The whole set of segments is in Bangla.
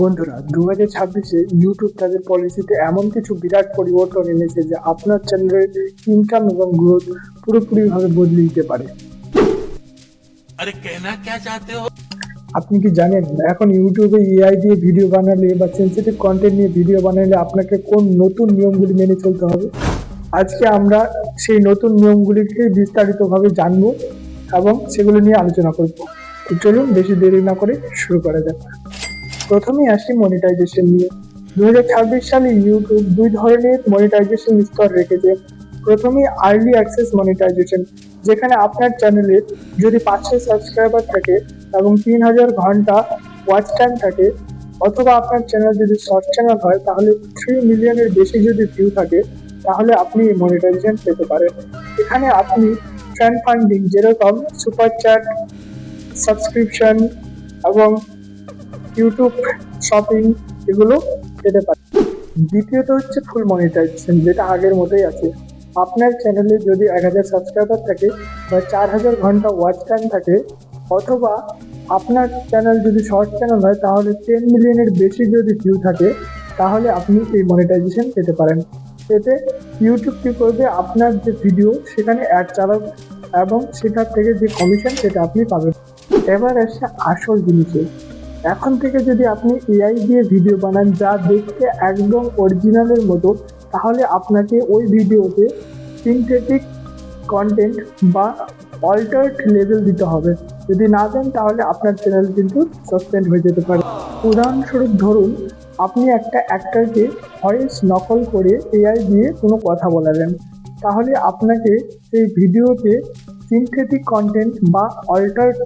বন্ধুরা, 2026-এ ইউটিউব তাদের পলিসিতে এমন কিছু বিরাট পরিবর্তন এনেছে যে আপনার চ্যানেলের ইনকাম এবং গ্রোথ পুরোপুরিভাবে বদলে দিতে পারে। अरे कहना क्या चाहते हो? আপনি কি জানেন এখন ইউটিউবে এআই দিয়ে ভিডিও বানালে বা সেন্সিটিভ কন্টেন্ট নিয়ে ভিডিও বানালে আপনাকে কোন নতুন নিয়মগুলি মেনে চলতে হবে? আজকে আমরা সেই নতুন নিয়মগুলিকে বিস্তারিতভাবে জানবো এবং সেগুলো নিয়ে আলোচনা করব। তো চলুন বেশি দেরি না করে শুরু করা যাক। প্রথমেই আসি মনিটাইজেশন নিয়ে। 2026 সালে ইউটিউব দুই ধরনের মনিটাইজেশন স্তর রেখেছে। প্রথমেই আর্লি অ্যাক্সেস মনিটাইজেশন, যেখানে আপনার চ্যানেলে যদি 500 সাবস্ক্রাইবার থাকে এবং 3000 ঘন্টা ওয়াচ টাইম থাকে, অথবা আপনার চ্যানেল যদি শর্ট চ্যানেল হয় তাহলে 3 মিলিয়নের বেশি যদি ভিউ থাকে, তাহলে আপনি এই মনিটাইজেশন পেতে পারেন। এখানে আপনি ফ্যান ফান্ডিং যেরকম সুপার চ্যাট, সাবস্ক্রিপশন এবং ইউটিউব শপিং এগুলো পেতে পারে। দ্বিতীয়ত হচ্ছে ফুল মনিটাইজেশন, যেটা আগের মতোই আছে। আপনার চ্যানেলে যদি 1000 সাবস্ক্রাইবার থাকে বা 4000 ঘন্টা ওয়াচ টাইম থাকে, অথবা আপনার চ্যানেল যদি শর্ট চ্যানেল হয় তাহলে 10 মিলিয়নের বেশি যদি ভিউ থাকে, তাহলে আপনি এই মনিটাইজেশন পেতে পারেন। এতে ইউটিউব কী করবে, আপনার যে ভিডিও সেখানে অ্যাড চালাবে এবং সেটার থেকে যে কমিশন সেটা আপনি পাবেন। এবার আসছে আসল জিনিসে। এখন থেকে যদি আপনি এআই দিয়ে ভিডিও বানান যা দেখতে একদম অরিজিনালের মতো, তাহলে আপনাকে ওই ভিডিওতে সিনথেটিক কন্টেন্ট বা অল্টার্ড লেভেল দিতে হবে। যদি না দেন তাহলে আপনার চ্যানেল কিন্তু সাসপেন্ড হয়ে যেতে পারে। উদাহরণস্বরূপ ধরুন, আপনি একটা অ্যাক্টরকে ভয়েস নকল করে এআই দিয়ে কোনো কথা বলালেন, তাহলে আপনাকে সেই ভিডিওতে সিনথেটিক কন্টেন্ট বা অল্টার্ড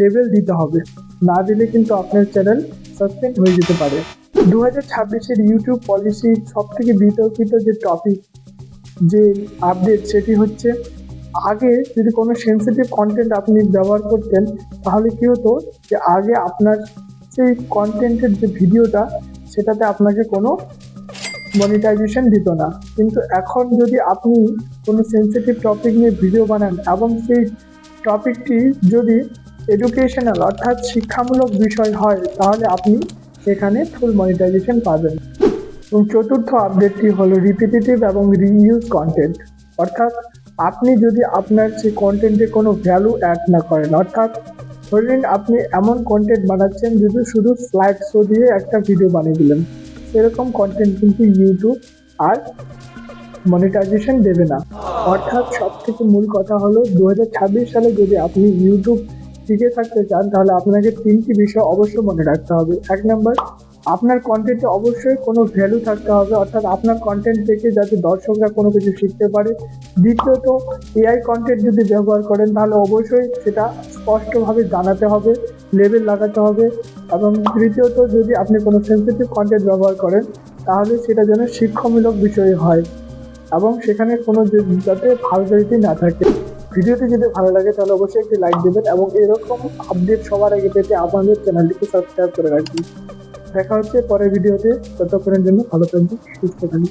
লেভেল দিতে হবে। না দিলে কিন্তু আপনার চ্যানেল সাসপেন্ড হয়ে যেতে পারে। 2026-এর ইউটিউব পলিসির সব থেকে বিতর্কিত যে টপিক, যে আপডেট, সেটি হচ্ছে আগে যদি কোনো সেন্সিটিভ কন্টেন্ট আপনি ব্যবহার করতেন, তাহলে কী হতো যে আগে আপনার সেই কন্টেন্টের যে ভিডিওটা সেটাতে আপনাকে কোনো মনিটাইজেশন দিত না। কিন্তু এখন যদি আপনি কোনো সেন্সিটিভ টপিক নিয়ে ভিডিও বানান এবং সেই টপিকটি যদি এডুকেশনাল অর্থাৎ শিক্ষামূলক বিষয় হয়, তাহলে আপনি সেখানে ফুল মনিটাইজেশন পাবেন। এবং চতুর্থ আপডেটটি হলো রিপিটেটিভ এবং রিইউজ কন্টেন্ট, অর্থাৎ আপনি যদি আপনার সেই কন্টেন্টে কোনো ভ্যালু অ্যাড না করেন, অর্থাৎ ধরে নিন আপনি এমন কন্টেন্ট বানাচ্ছেন যদি শুধু স্লাইড শো দিয়ে একটা ভিডিও বানিয়ে দিলেন, সেরকম কন্টেন্ট কিন্তু ইউটিউব আর মনিটাইজেশন দেবে না। অর্থাৎ সব থেকে মূল কথা হলো 2026 সালে যদি আপনি ইউটিউব টিকে থাকতে চান, তাহলে আপনাকে 3টি বিষয় অবশ্যই মনে রাখতে হবে। 1 নম্বর, আপনার কন্টেন্টে অবশ্যই কোনো ভ্যালু থাকতে হবে, অর্থাৎ আপনার কন্টেন্ট থেকে যাতে দর্শকরা কোনো কিছু শিখতে পারে। দ্বিতীয়ত, এআই কন্টেন্ট যদি ব্যবহার করেন তাহলে অবশ্যই সেটা স্পষ্টভাবে জানাতে হবে, লেবেল লাগাতে হবে। এবং তৃতীয়ত, যদি আপনি কোনো সেন্সিটিভ কন্টেন্ট ব্যবহার করেন তাহলে সেটা যেন শিক্ষামূলক বিষয় হয় এবং সেখানে কোনো যাতে ভালগারিটি না থাকে। ভিডিওটি যদি ভালো লাগে তাহলে অবশ্যই একটি লাইক দেবেন এবং এরকম আপডেট সবার আগে পেতে আমাদের চ্যানেলটিকে সাবস্ক্রাইব করে রাখবেন। দেখা হচ্ছে পরের ভিডিওতে। ততক্ষণের জন্য ভালো থাকবেন, সুস্থ থাকবেন।